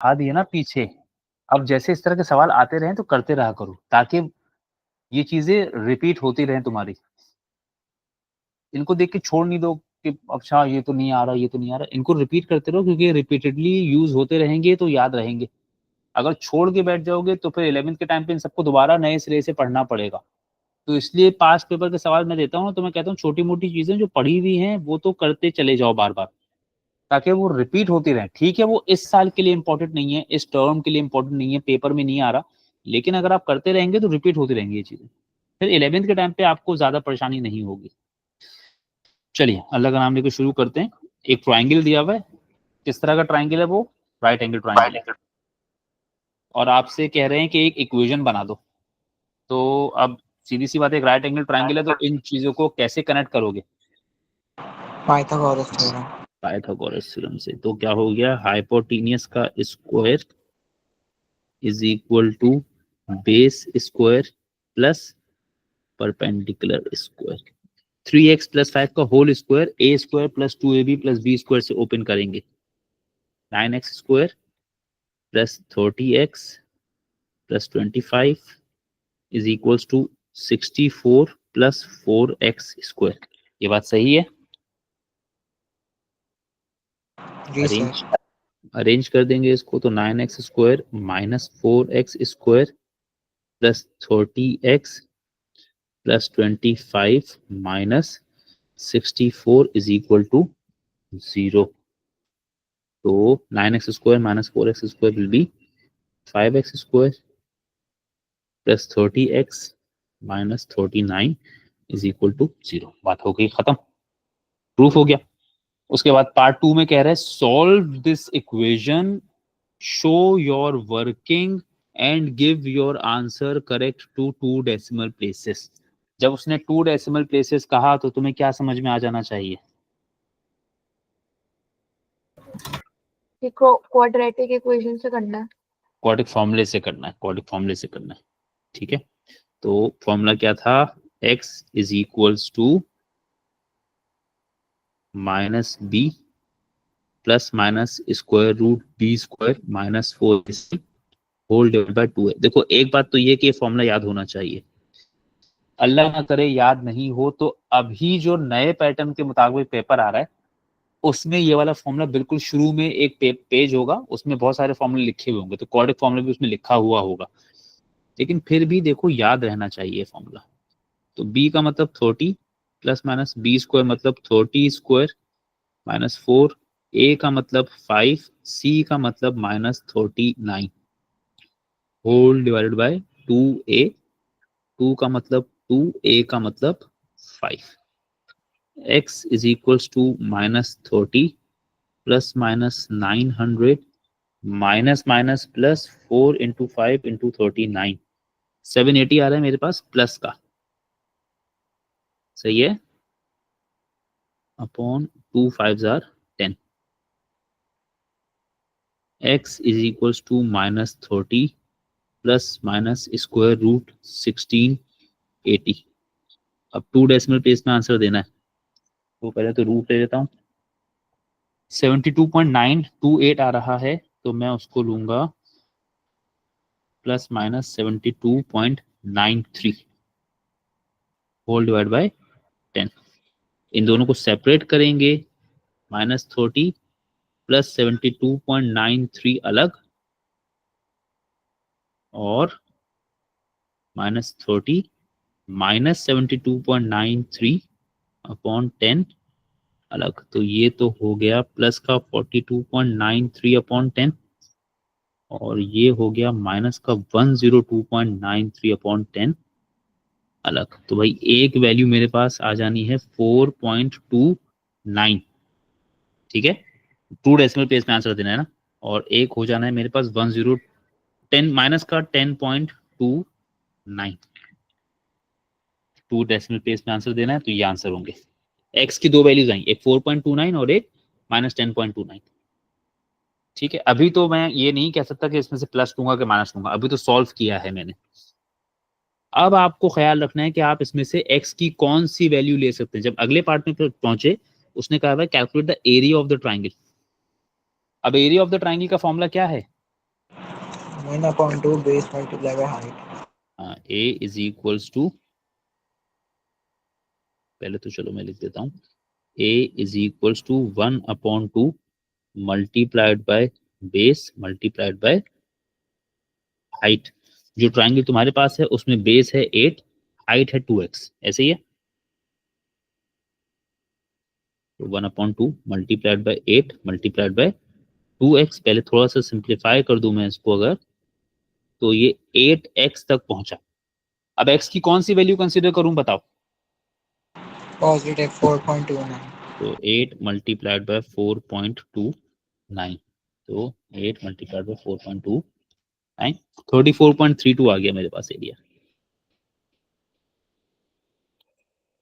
आ दिए ना पीछे। अब जैसे इस तरह के सवाल आते रहें तो करते रहा करो, ताकि ये चीजें रिपीट होती रहें तुम्हारी। इनको देख के छोड़ नहीं दो कि अच्छा ये तो नहीं आ रहा, ये तो नहीं आ रहा। इनको रिपीट करते रहो, क्योंकि रिपीटेडली यूज होते रहेंगे तो याद रहेंगे। अगर छोड़ के बैठ जाओगे तो फिर 11th के टाइम पे इन सबको दोबारा नए सिरे से पढ़ना पड़ेगा। तो इसलिए पास्ट पेपर के सवाल मैं देता हूँ तो मैं कहता हूँ छोटी मोटी चीजें जो पढ़ी हुई हैं वो तो करते चले जाओ बार बार, ताकि वो रिपीट होती रहे। ठीक है, वो इस साल के लिए इंपॉर्टेंट नहीं है, इस टर्म के लिए इंपॉर्टेंट नहीं है, पेपर में नहीं आ रहा, लेकिन अगर आप करते रहेंगे तो रिपीट होती रहेंगी ये चीजें। फिर 11th के टाइम पे आपको ज्यादा परेशानी नहीं होगी। चलिए अल्लाह का नाम लेकर शुरू करते हैं। एक ट्राइंगल दिया हुआ है, किस तरह का ट्राइंगल है वो? राइट एंगल ट्राइंगल है। और आपसे कह रहे हैं कि एक इक्वेशन बना दो। तो अब सीधी सी बात है, एक राइट एंगल ट्राइंगल है तो इन चीजों को कैसे कनेक्ट करोगे? Pythagoras theorem. पाइथागोरस थ्योरम से। तो क्या हो गया, हाइपोटेनियस का square is equal to base square plus perpendicular square. 3x plus 5 का whole square A square plus 2ab plus B square से ओपन करेंगे। 9x square plus 30x plus 25 is equals to 64 plus 4x square. ये बात सही है? जी arrange sir. Arrange कर देंगे इसको तो 9x square minus 4x square plus 30x plus 25 minus 64 is equal to 0। तो 9x square minus 4x square will be 5x square plus 30x minus 39 is equal to 0। बात हो गई खत्म, प्रूफ हो गया। उसके बाद पार्ट 2 में कह रहे हैं solve this equation, show your working and give your answer correct to 2 decimal places. जब उसने 2 डेसिमल प्लेसेस कहा तो तुम्हें क्या समझ में आ जाना चाहिए? क्वाड्रेटिक इक्वेशन से करना है। क्वाड्रिक फॉर्मूले से करना है, क्वाड्रिक फॉर्मूले से करना है। ठीक है, तो फॉर्मूला क्या था? x is equals to minus b plus minus square root b square minus 4 whole divide by 2 है। देखो एक बात तो ये कि ये फॉर्मूला याद होना चाहिए। अल्लाह ना करे याद नहीं हो तो अभी जो नए पैटर्न के मुताबिक पेपर आ रहा है उसमें ये वाला फॉर्मूला बिल्कुल शुरू में एक पेज होगा, उसमें बहुत सारे फॉर्मूले लिखे हुए होंगे, तो क्वाड्रिक फॉर्मूला भी उसमें लिखा हुआ होगा। लेकिन फिर भी देखो याद रहना चाहिए फॉर्मूला। तो b का मतलब 30 प्लस माइनस बी स्क्वायर मतलब 30 स्क्वायर माइनस 4, a का मतलब 5, c का मतलब minus 39 whole divided by 2a। 2 का मतलब 2, a का मतलब 5। x is equals to minus 30 plus minus 900 minus minus plus 4 into 5 into 39 780 आ रहा है मेरे पास प्लस का, सही है, upon 2 5 or 10। x is equals to minus 30 plus minus square root 1680। अब 2 डेसिमल प्लेस में आंसर देना है तो पहले तो रूट ले लेता हूँ। 72.928 आ रहा है तो मैं उसको लूंगा plus minus 72.93 whole divide by 10। इन दोनों को सेपरेट करेंगे, माइनस 30 प्लस 72.93 अलग और माइनस 30 माइनस 72.93 अपॉन 10 अलग। तो ये तो हो गया प्लस का 42.93 अपॉन 10 और ये हो गया माइनस का 102.93 अपॉन 10 अलग। तो भाई एक वैल्यू मेरे पास आ जानी है 4.29। ठीक है, 2 डेसिमल प्लेस में आंसर देना है ना, और एक हो जाना है मेरे पास 10 माइनस का 10.29। 2 डेसिमल प्लेस में आंसर देना है तो ये आंसर होंगे। x की दो वैल्यूज आई, एक 4.29 और एक माइनस 10.29। ठीक है, अभी तो मैं ये नहीं कह सकता कि इसमें से प्लस दूंगा कि माइनस दूंगा, अभी तो सॉल्व किया है मैंने। अब आपको ख्याल रखना है कि आप इसमें से x की कौन सी वैल्यू ले सकते हैं। जब अगले पार्ट में पहुंचे उसने कहा है calculate the area of the triangle. अब एरिया ऑफ द ट्राइंगल का फॉर्मूला क्या है? 1/2 base multiplied by height. हाँ, a इज इक्वल्स टू, पहले तो चलो मैं लिख देता हूँ, a is equals to 1/2 multiplied by base multiplied by height. जो ट्राइंगल तुम्हारे पास है उसमें बेस है 8, हाइट है 2x, ऐसे ही है। तो 1/2 multiplied bye 8 multiplied by 2x, पहले थोड़ा सा सिंप्लीफाई कर दूं मैं इसको अगर, तो ये 8x तक पहुंचा। अब x की कौन सी वैल्यू कंसीडर करूं बताओ? Positive 4.29. तो 8 मल्टीप्लाइड बाय 4.29, तो 8 मल्टीप्लाइड बाय 4.29, 34.32 आ गया मेरे पास एरिया,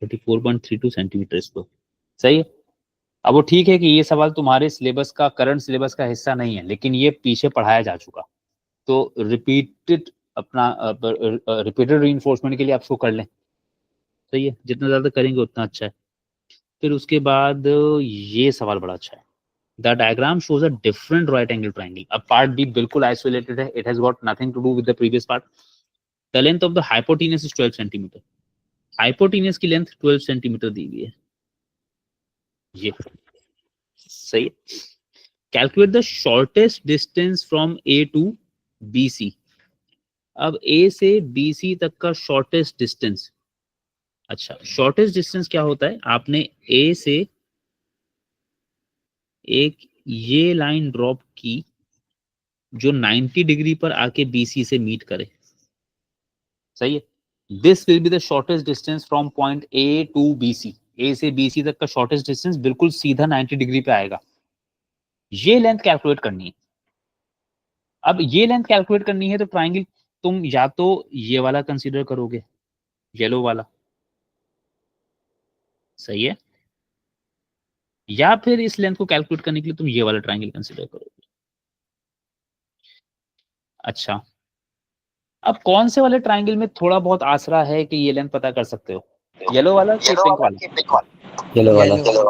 34.32 सेंटीमीटर स्क्वायर। सही है। अब वो ठीक है कि ये सवाल तुम्हारे सिलेबस का, करंट सिलेबस का हिस्सा नहीं है, लेकिन ये पीछे पढ़ाया जा चुका, तो रिपीटेड रीइंफोर्समेंट के लिए आप इसको कर लें। सही है, जितना ज्यादा करेंगे उतना अच्छा है। फिर उसके बाद ये सवाल बड़ा अच्छा है। The diagram shows a different right angle triangle. अब पार्ट बी बिल्कुल आइसोलेटेड है, it has got nothing to do with the previous part. The length of the hypotenuse is 12 centimetre. Hypotenuse की लेंथ 12 सेंटीमीटर दी हुई है, ये सही है। Calculate the shortest distance from A to B C. अब ए से बी सी तक का शॉर्टेस्ट डिस्टेंस, अच्छा शॉर्टेस्ट डिस्टेंस क्या होता है? आपने ए से एक ये लाइन ड्रॉप की जो 90 डिग्री पर आके बीसी से मीट करे, सही है। This will be the shortest distance from point A to BC. A से बीसी तक का शॉर्टेस्ट डिस्टेंस बिल्कुल सीधा 90 डिग्री पे आएगा। ये लेंथ कैलकुलेट करनी है। अब ये लेंथ कैलकुलेट करनी है तो ट्राइंगल तुम या तो ये वाला कंसीडर करोगे, येलो वाला, सही है, या फिर इस लेंथ को कैलकुलेट करने के लिए तुम ये वाला ट्राइंगल कंसीडर करोगे। अच्छा, अब कौन से वाले ट्राइंगल में थोड़ा बहुत आसरा है कि ये लेंथ पता कर सकते हो? येलो वाला कि पिंक वाला? येलो वाला। येलो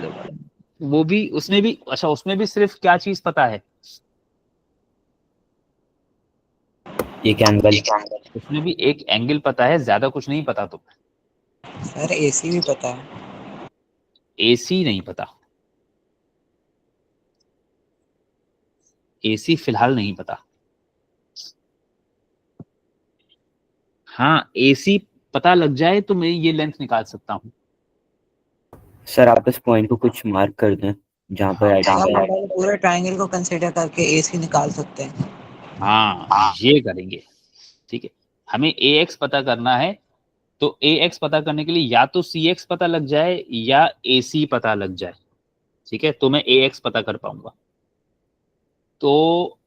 वाला। वो भी, उसमें भी, अच्छा उसमें भी सिर्फ क्या चीज पता है? एक एंगल। उसमें भी एक एंगल पता है, ज्यादा कुछ नहीं पता। तो सर AC भी पता है। एसी नहीं पता, एसी फिलहाल नहीं पता। हाँ, एसी पता लग जाए तो मैं ये लेंथ निकाल सकता हूँ। सर आप इस पॉइंट को कुछ मार्क कर दें जहाँ पर हाँ, आप पूरे ट्राइंगल को कंसीडर करके AC निकाल सकते हैं। हाँ ये करेंगे, ठीक है। हमें ए एक्स पता करना है, तो ए एक्स पता करने के लिए या तो सी एक्स पता लग जाए या ए सी पता लग जाए, ठीक है, तो मैं ए एक्स पता कर पाऊंगा। तो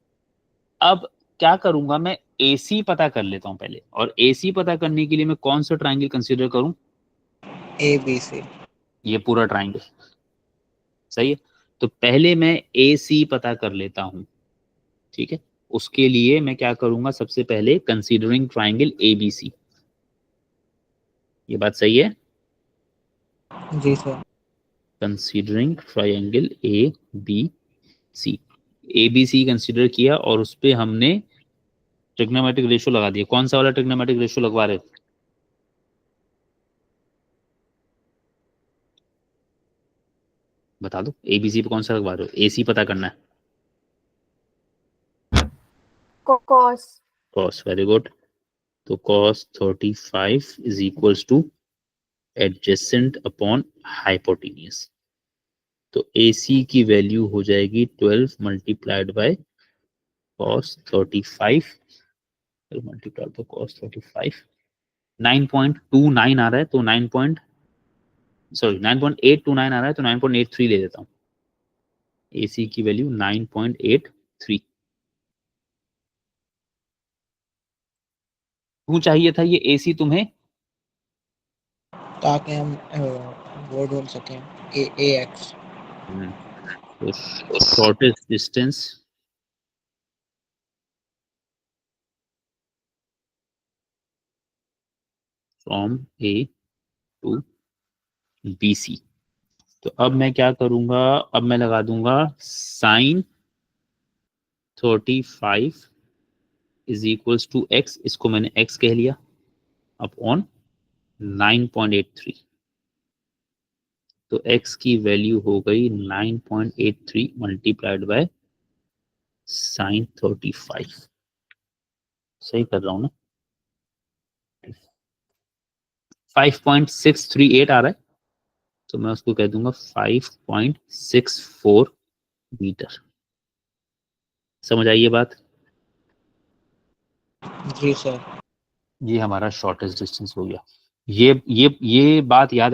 अब क्या करूंगा, मैं ए सी पता कर लेता हूं पहले, और ए सी पता करने के लिए मैं कौन सा ट्राइंगल कंसीडर करूं? ABC। ये पूरा ट्राइंगल, सही है। तो पहले मैं ए सी पता कर लेता हूं, ठीक है। उसके लिए मैं क्या करूंगा, सबसे पहले कंसीडरिंग ट्राइंगल ए बी सी। ये बात सही है? जी sir. Considering triangle A B C, A B C consider किया और उस पर हमने ट्रिग्नोमेट्रिक रेशियो लगा दिया। कौन सा वाला ट्रिग्नोमेट्रिक रेशियो लगवा रहे हो? बता दो, ए बी सी पे कौन सा लगवा रहे हो? ए सी पता करना है, कॉस। Cos, very good. तो cos 35 is equals to adjacent upon hypotenuse. तो ए सी की वैल्यू हो जाएगी 12 multiplied by cos 35 multiplied by cos 35, 9.29 आ रहा है, तो 9.829 आ रहा है, तो 9.83 ले लेता हूँ। AC की वैल्यू 9.83। क्यों चाहिए था ये AC तुम्हें? ताकि हम वो ढूंढ सकें AX। तो shortest distance from A to BC। तो अब मैं क्या करूंगा, अब मैं लगा दूंगा sine 35 is equals to x, इसको मैंने x कह लिया, अपॉन 9.83। तो x की वैल्यू हो गई 9.83 मल्टीप्लाइड बाय sin 35। सही कर रहा हूं ना? 5.638 आ रहा है, तो मैं उसको कह दूंगा 5.64 मीटर। समझ आई ये बात? जी सर। ये हमारा शॉर्टेस्ट डिस्टेंस हो गया। ये बात याद